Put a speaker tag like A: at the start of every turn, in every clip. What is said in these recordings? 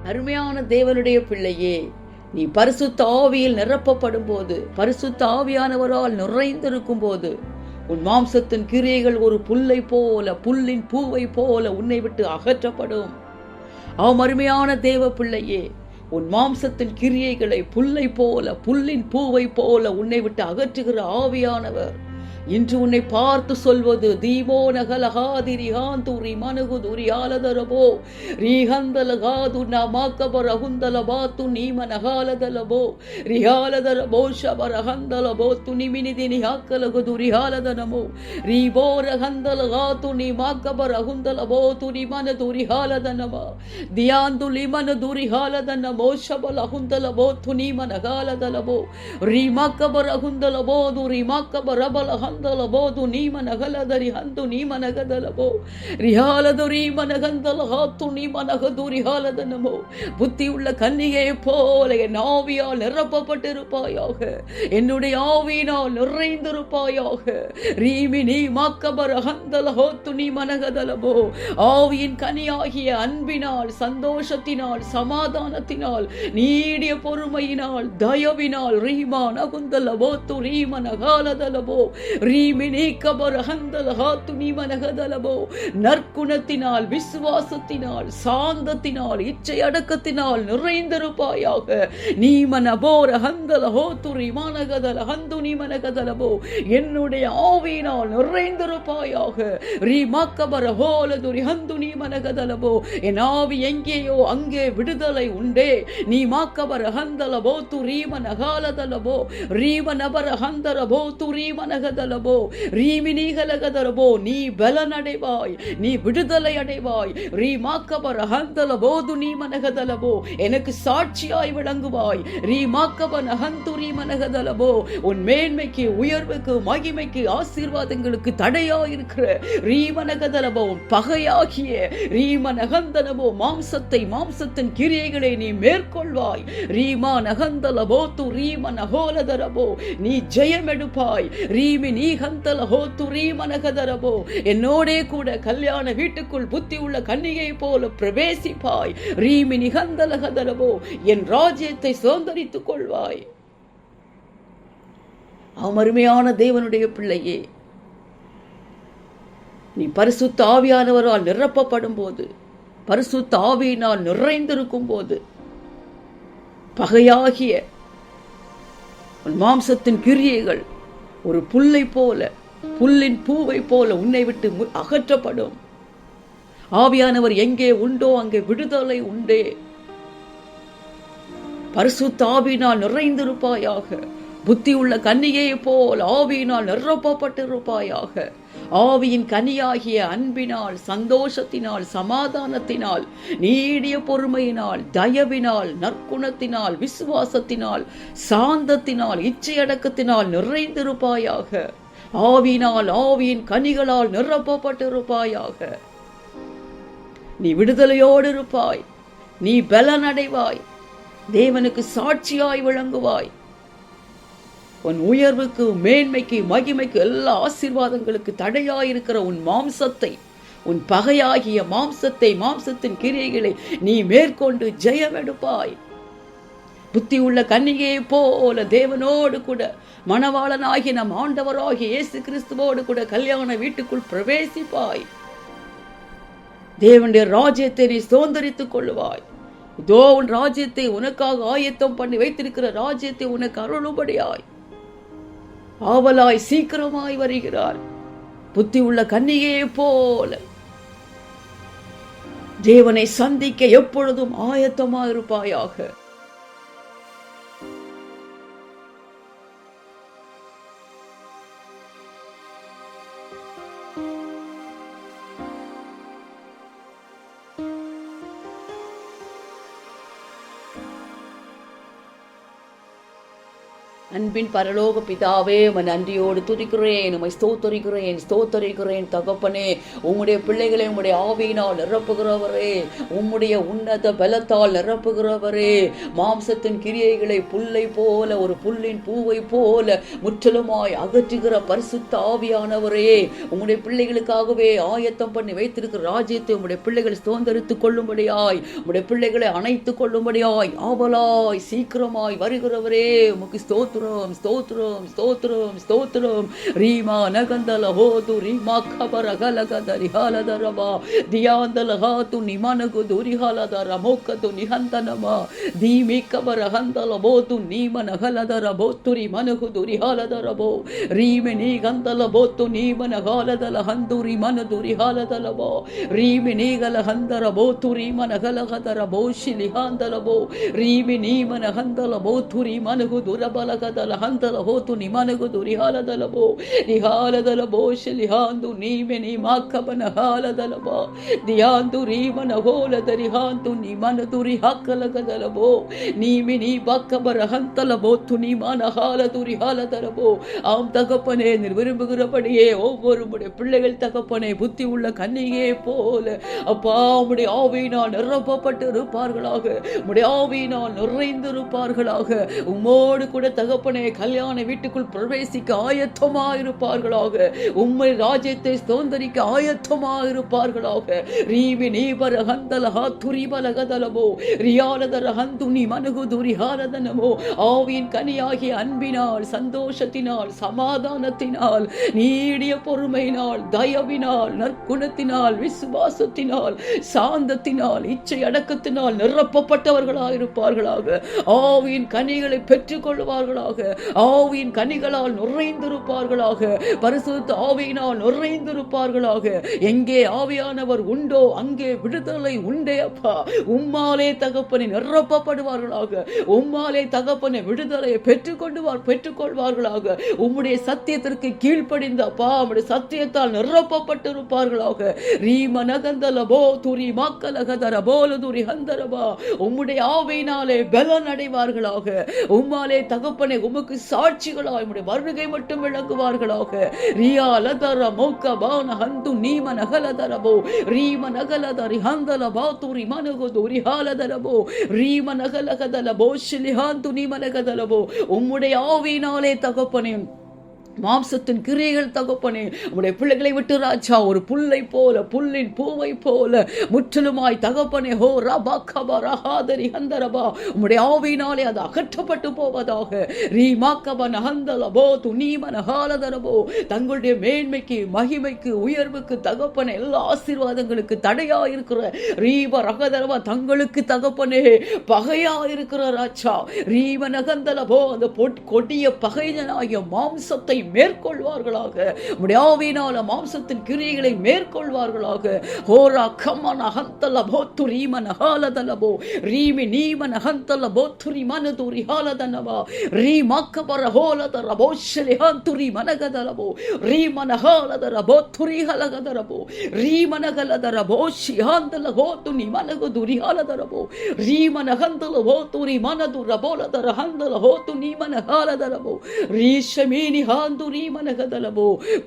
A: அருமையான தேவனுடைய பிள்ளையே, நீ பரிசுத்த ஆவியில் நிரப்பப்படும் போது, பரிசுத்த ஆவியானவரால் நிறைந்திருக்கும் போது, உன் மாம்சத்தின் கிரியைகள் ஒரு புல்லை போல, புல்லின் பூவை போல உன்னை விட்டு அகற்றப்படும். அருமையான தேவ பிள்ளையே, உன் மாம்சத்தின் கிரியைகளை புல்லை போல, புல்லின் பூவை போல உன்னை விட்டு அகற்றுகிற ஆவியானவர் இன்று உன்னை பார்த்து சொல்வது, தீபோ நகலகாதி ரிஹாந்தூரி மனுகுதுரி ஆலதரபோ ரீஹந்தலகாது நமாக்கபர் அகுந்தலபாத்து நீம நகாலதலபோ ரிஹாலதரபோ ஷபரஹந்தலபோ துணிமினிதி நிஹாக்கலகுது ரிஹாலதனமோ ரீபோரஹந்தலகாத்து நீமாக்கபர் அகுந்தலபோ துணிமன துரிஹாலதனமா தியாந்து லிமன துரிஹாலதனமோ ஷபல் அகுந்தலபோ துணிம நகாலதலபோ ரீமாக்கபர் அகுந்தலபோ துரிமாக்கபர் ரபலஹ ಬೋದು ನೀಮನಗಲದರಿ ಹಂದು ನೀಮನಗದಲಬೋ ರಿಹಾಲದು ರೀಮನಗಂದಲಹಾತು ನೀಮನಗದು ರಿಹಾಲದ நமோ. புத்தியுள்ள கன்னிகை போல என் ஆவியால் நிரப்பப்பட்டிருப்பாயாக, என்னுடைய ஆவியினால் நிறைந்திருப்பாயாக. ரீமி நீ மாக்கபர ஹந்தலஹோத்து நீ மனகதலபோ. ஆவியின் கனியாகிய அன்பினால், சந்தோஷத்தினால், சமாதானத்தினால், நீடிய பொறுமையினால், தயவினால் ரீமா நகுந்தலபோத்து ரீம நகாலதலபோ நற்குணத்தினால், விசுவாசத்தினால், சாந்தத்தினால், இச்சை அடக்கத்தினால் நிறைந்திருப்பாயாக. என்னுடைய ஆவியினால் நிறைந்திருப்பாயாக. என் ஆவி எங்கேயோ அங்கே விடுதலை உண்டே. நீ மாக்கபர ஹந்தலபோ துரீம நகாலதலபோ ரீம நபர ஹந்தரபோ துரீம நகதலபோ ரீமினிகலகதரபோ. நீ பலன் அடைவாய், நீ விடுதலை அடைவாய். ரீமாக்கபர ஹந்தலபோது நீ மனகதலபோ. எனக்கு சாட்சியாய் விளங்குவாய். ரீமாக்கபன ஹந்துரி மனகதலபோ. உன் மேன்மைக்கு, உயர்வுக்கு, மகிமைக்கு, ஆசீர்வாதங்களுக்கு தடையாயிருக்கிற ரீமனகதலபோ பகையாகிய ரீமனகந்தலபோ மாம்சத்தை, மாம்சத்தின் கிரியைகளை நீ மேற்கொள்வாய். ரீமா நகந்தலபோ து ரீம நகோலதரபோ. நீ ஜெயம் எடுப்பாய். ரீமி நீ ஹந்தலஹோ து ரீம நகதரபோ. என்னோடே கூட கல்யாண வீட்டுக்குள் புத்தி உள்ள கன்னிகை போல பிரவேசிப்பாய். ரீமி நிகந்தலகதரபோ. என் ராஜ்யத்தை சுதந்தரித்துக் கொள்வாய். அருமையான தேவனுடைய பிள்ளையே, நீ பரிசுத்த ஆவியானவரால் நிரப்பப்படும் போது, பரிசுத்த ஆவியினால் நிறைந்திருக்கும் போது, பகையாகிய உன் மாம்சத்தின் கிரியைகள் ஒரு புல்லை போல, புல்லின் பூவை போல உன்னை விட்டு அகற்றப்படும். ஆவியானவர் எங்கே உண்டோ அங்கே விடுதலை உண்டே. பரிசுத்த ஆவியினால் நிறைந்திருப்பாயாக. புத்தி உள்ள கன்னிகையை போல் ஆவியினால் நிரப்பப்பட்டிருப்பாயாக. ஆவியின் கனியாகிய அன்பினால், சந்தோஷத்தினால், சமாதானத்தினால், நீடிய பொறுமையினால், தயவினால், நற்குணத்தினால், விசுவாசத்தினால், சாந்தத்தினால், இச்சையடக்கத்தினால் நிறைந்திருப்பாயாக. ஆவியினால், ஆவியின் கனிகளால் நிரப்பப்பட்டிருப்பாயாக. நீ விடுதலையோடு இருப்பாய். நீ பலன் அடைவாய். தேவனுக்கு சாட்சியாய் விளங்குவாய். உன் உயர்வுக்கு, மேன்மைக்கு, மகிமைக்கு, எல்லா ஆசீர்வாதங்களுக்கு தடையாயிருக்கிற உன் மாம்சத்தை, உன் பகையாகிய மாம்சத்தை, மாம்சத்தின் கிரியைகளை நீ மேற்கொண்டு ஜெயம் எடுப்பாய். புத்தி உள்ள கன்னிகையை போல தேவனோடு கூட, மணவாளனாகிய நம் ஆண்டவராகிய இயேசு கிறிஸ்துவோடு கூட கல்யாண வீட்டுக்குள் பிரவேசிப்பாய். தேவனுடைய ராஜ்யத்தை நீ சுதந்தரித்துக் கொள்வாய். இதோ உன் ராஜ்யத்தை உனக்காக ஆயத்தம் பண்ணி வைத்திருக்கிற ராஜ்யத்தை உனக்கு அருளும்படியாய் ஆவலாய் சீக்கிரமாய் வருகிறார். புத்தி உள்ள கன்னிகையை போல தேவனை சந்திக்க எப்பொழுதும் ஆயத்தமாயிருப்பாயாக. அன்பின் பரலோக பிதாவே, உம்மை நன்றியோடு துதிக்கிறேன், உம்மை ஸ்தோத்தரிக்கிறேன் தகப்பனே. உம்முடைய பிள்ளைகளை உம்முடைய ஆவியினால் நிரப்புகிறவரே, உம்முடைய உன்னத பலத்தால் நிரப்புகிறவரே, மாம்சத்தின் கிரியைகளை புல்லை போல, ஒரு புல்லின் பூவை போல முற்றிலுமாய் அகற்றுகிற பரிசுத்த ஆவியானவரே, உம்முடைய பிள்ளைகளுக்காகவே ஆயத்தம் பண்ணி வைத்திருக்கிற ராஜ்யத்தை உம்முடைய பிள்ளைகள் சுதந்தரித்துக் கொள்ளும்படியாய், உம்முடைய பிள்ளைகளை அணைத்துக் கொள்ளும்படியாய் ஆவலாய் சீக்கிரமாய் வருகிறவரே, உமக்கு ஸ்தோத்திரம். ரீமா நகந்தல ஹோது ரீமா கபர கலகதரி ஹாலதரமா தியாந்தல ஹாத்து நிமனகு துரிஹாலதர மோக்கது நிஹந்தனமா தீமி கபர ஹந்தல போது நீமன ஹலதர போத்துரி மனகு துரிஹாலதரபோ ரீமி நீகந்தல போத்து நீமன ஹாலதல ஹந்துரி மன துரிஹாலதலபோ ரீமி நீகல ஹந்தர போத்துரி மன ஹலகதர போஷி லிஹாந்தலபோ ரீமி நீமன ஹந்தல போத்துரி மனகு துரபலகதல ஹந்தல ஹோத்து நிமனகு துரிஹாலதலபோ நிஹாலதலபோ ஷிலிஹாந்து நீமி நீமாக்கபன ஹாலதலபோ தியாந்து ரீமன ஹோலதரிஹாந்து நிமன துரிஹாக்கலகதலபோ நீமி நீ பக்கபர ஹந்தலபோ துனிமான ஹாலதுரிஹாலதலபோ. ஆம் தகப்பனே, நீர் விரும்புகிறபடியே ஒவ்வொரு பிள்ளைகள் தகப்பனே புத்தி உள்ள கன்னிகையை போல அப்பா உம்முடைய ஆவியினால் நிரப்பப்பட்டு இருப்பார்களாக, உம்முடைய ஆவியினால் நிறைந்து இருப்பார்களாக, உம்மோடு கூட தகப்பனே கல்யாண வீட்டுக்குள் பிரவேசிக்க ஆயத்தமாயிருப்பார்களாக, உம்மை ராஜ்யத்தை சுதந்தரிக்க ஆயத்தமாயிருப்பார்களாக. ரீவி நீபர ஹந்தல ஹாத்துரி பலகதலமோ ரியாலதர ஹந்துனி மனுகுதுரி ஹாலதனமோ. ஆவியின் கனியாகிய அன்பினால், சந்தோஷத்தினால், சமாதானத்தினால், நீடிய பொறுமையினால், தயவினால், நற்குணத்தினால், விசுவாசத்தினால், சாந்தத்தினால், இச்சை அடக்கத்தினால் நிரப்பப்பட்டவர்களாயிருப்பார்களாக. ஆவியின் கனிகளை பெற்றுக் கொள்வார்களாக, ஆவியின் கனிகளால் நிறைந்திருப்பார்களாக, பரிசுத்த ஆவியினால் நிறைந்திருப்பார்களாக. எங்கே ஆவியானவர் உண்டோ அங்கே விடுதலை உண்டே அப்பா. உம்மாலே தகப்பனை நிரப்பப்படுவார்களாக, உம்மாலே தகப்பனை விடுதலையை பெற்றுக்கொள்வார்களாக. உம்முடைய சத்தியத்திற்கு கீழ்ப்படிந்த அப்பா உம்முடைய சத்தியத்தால் நிரப்பப்பட்டிருப்பார்களாக. ரீமனகந்தலபோ துரி மக்கலகதர போலதுரி ஹந்தரபா. உம்முடைய ஆவியினாலே பலன் அடைவார்களாக. உம்மாலே தகப்பனை உமக்கு சாட்சிகளாய் உம்முடைய வருகை மட்டும் விளங்குவார்களாக. ரியாலதர மௌக்கபான ஹந்து நீமனகலதரபோ ரீமனகலதரி ஹந்தலபா துரி மனகுதுரி ஹாலதரபோ ரீமனகலகதலபோ ஷிலிஹாந்து நீமனகதலபோ. உம்முடைய ஆவியினாலே தகப்பனே மாம்சத்தின் கிரியைகள் தகப்பனே உம்முடைய பிள்ளைகளை விட்டு ராஜா ஒரு புல்லை போல, புல்லின் பூவை போல முற்றிலுமாய் தகப்பனே ஹோ ரபா கபரா ஹாதரி ஹந்தரபா உம்முடைய ஆவியினாலே அது அகற்றப்பட்டு போவதாக. ரீமாக்கபன ஹந்தலபோ துனீமன ஹாலதரபோ. தங்களுடைய மேன்மைக்கு, மகிமைக்கு, உயர்வுக்கு தகப்பனே எல்லா ஆசீர்வாதங்களுக்கு தடையா இருக்கிற ரீப ரகதரபா தங்களுக்கு தகப்பனே பகையா இருக்கிற ராஜா ரீம நகந்தலபோ அந்த கொடிய பகைஞனாகிய மாம்சத்தை மேற்கொள்வார்களாக. உம்முடைய ஆவியினால மாம்சத்தின் கிரியைகளை மேற்கொள்வார்களாக. ஹோரா கமன ஹந்தல போத்து ரீமன ஹாலதலபோ ரீமி நீமன ஹந்தல போத்து ரிமன துரி ஹாலதனவா ரீமாக்கபர ஹோலதர போஷலி ஹந்துரி மனகதலபோ ரீமன ஹாலதர போத்துரி ஹலகதரபோ ரீமன கலதர போஷி ஹந்தல ஹோத்து நிமனகு துரி ஹாலதரபோ ரீமன ஹந்தல ஹோத்துரி மனதுர போலதர ஹந்தல ஹோத்து நிமன ஹாலதரபோ ரீஷமீனி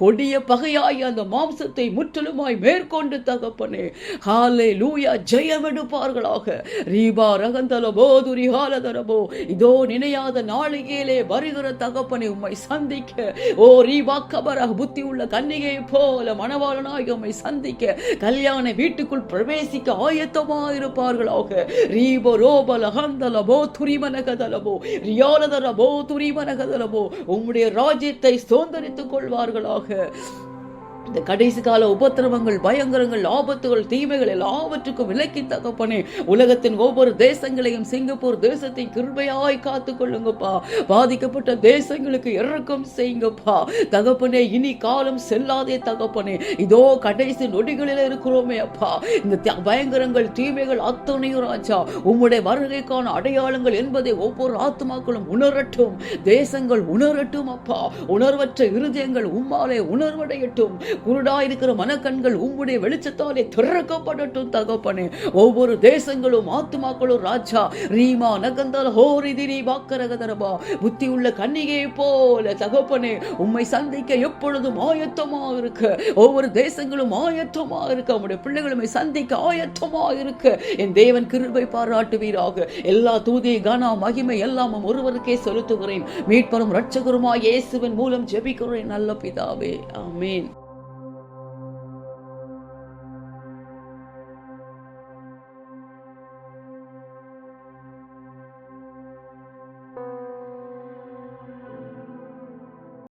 A: கொடிய பகையாய் அந்த மாம்சத்தை முற்றிலுமாய் மேற்கொண்டு தகப்பனே ஹல்லேலூயா ஜெயம் எடுப்பார்களாக. ரீபா ரகந்தலபோ துரி ஹாலதரபோ. இதோ நினையாத நாளிகையிலே வருகிற தகப்பனை உம்மை சந்திக்க, ஓ ரீபா கபர புத்தி உள்ள கன்னிகை போல மணவாளனாய் உம்மை சந்திக்க கல்யாண வீட்டுக்குள் பிரவேசிக்க ஆயத்தமாயிருப்பார்களாக. ரீபோ ரோபல ஹந்தலபோ துரிமனகதலபோ ரியாலதரபோ துரிமனகதலபோ. உம்முடைய ராஜ்யத்தை சுதந்தரித்துக் கொள்வார்களாக. இந்த கடைசி கால உபத்திரவங்கள், பயங்கரங்கள், ஆபத்துகள், தீமைகள் எல்லாவற்றுக்கும் விலக்கி தகப்பனே உலகத்தின் ஒவ்வொரு தேசங்களையும், சிங்கப்பூர் தேசத்தை கிருபையாய் காத்துக் கொள்ளுங்கப்பா. பாதிக்கப்பட்ட தேசங்களுக்கு இரக்கம் செய்யுங்கப்பா தகப்பனே. இனி காலம் செல்லாதே தகப்பனே. இதோ கடைசி நொடிகளில் இருக்கிறோமே அப்பா. இந்த பயங்கரங்கள், தீமைகள் அத்தனையும் ராஜா உம்முடைய வருகைக்கான அடையாளங்கள் என்பதை ஒவ்வொரு ஆத்மாக்களும் உணரட்டும். தேசங்கள் உணரட்டும் அப்பா. உணர்வற்ற இருதயங்கள் உம்மாலே உணர்வடையட்டும். குருடாயிருக்கிற மனக்கண்கள் உம்முடைய வெளிச்சத்தாலே திறக்கப்படட்டும் தகப்பனே. ஒவ்வொரு தேசங்களும் ஆத்துமாக்களும் ராஜா ரீமா நகந்தல் ஹோரி திரி வாக்கரகதரபா புத்தி உள்ள கன்னிகையை போல தகப்பனே உம்மை சந்திக்க எப்பொழுதும் ஆயத்தமாக இருக்க, ஒவ்வொரு தேசங்களும் ஆயத்தமாக இருக்க, உம்முடைய பிள்ளைகளுமை சந்திக்க ஆயத்தமாக இருக்க என் தேவன் கிருபை பாராட்டுவீராக. எல்லா தூதி கன மகிமை எல்லாம் ஒருவருக்கே செலுத்துகிறேன். மீட்பரும் இரட்சகருமாய் இயேசுவின் மூலம் ஜெபிக்கிறேன் நல்ல பிதாவே, ஆமென்.